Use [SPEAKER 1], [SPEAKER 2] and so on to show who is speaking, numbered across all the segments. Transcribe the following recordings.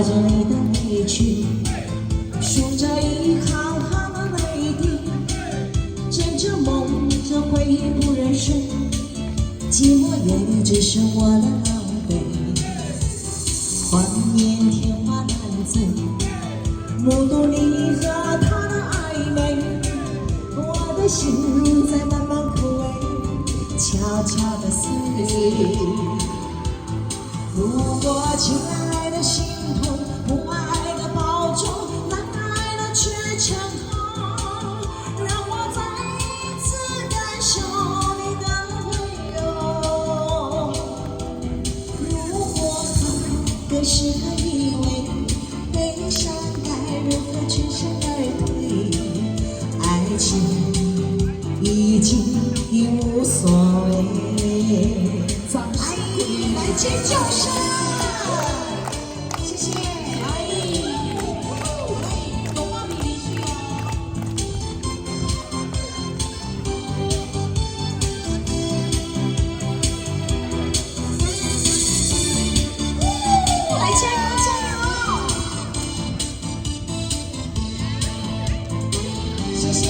[SPEAKER 1] 着你的委屈，数着一行行的泪滴，枕着梦着回忆不忍睡，寂寞夜里只剩我的狼狈。幻念天花乱坠，目睹你和他的暧昧，我的心在慢慢枯萎，悄悄地碎。如果亲爱的心痛，不爱的保重，难爱的却成空，让我再一次感受你的温柔。如果他更适合依偎，悲伤该如何全身而退？爱情已经无所谓。在爱里来尖叫声，谢谢。多么迷离哦！来加油加油！谢谢。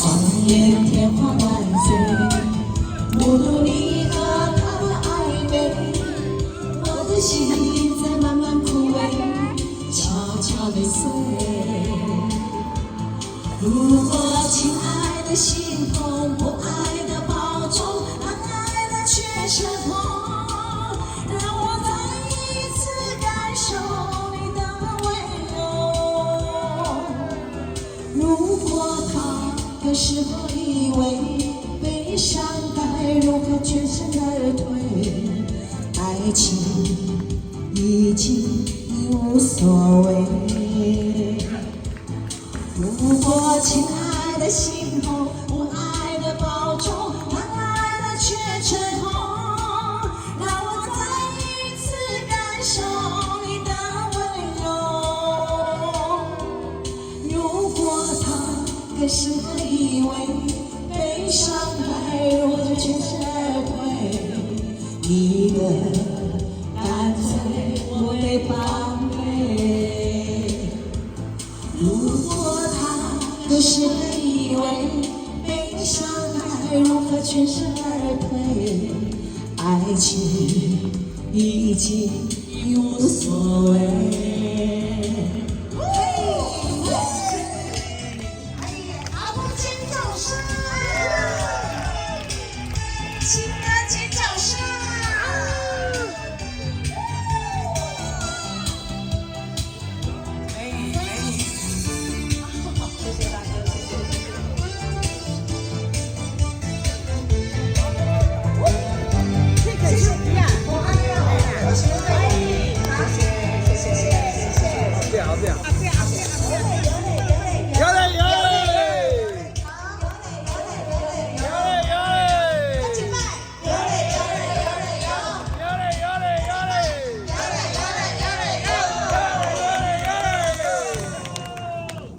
[SPEAKER 1] 谎言天花乱坠，目睹你和他的暧昧，我的心在慢慢枯萎，悄悄地碎。如果亲爱的心痛，不爱的保重，难爱的却成空，让我再一次感受你的温柔。如果他更适合依偎，悲伤该如何全身而退？爱情已经无所谓。如果亲爱的心痛，不爱的保重，难爱的却成空，让我再一次感受你的温柔。如果他更适合依偎，悲伤该如何全身而退？一个干脆我被绑背。如果他更适合依偎，悲伤该如何全身而退？爱情已经无所谓。新歌尖叫声！谢谢大哥，谢谢。谢谢你呀，我爱呀，我喜欢你，谢谢，谢谢，谢谢。好，这样，好，这样。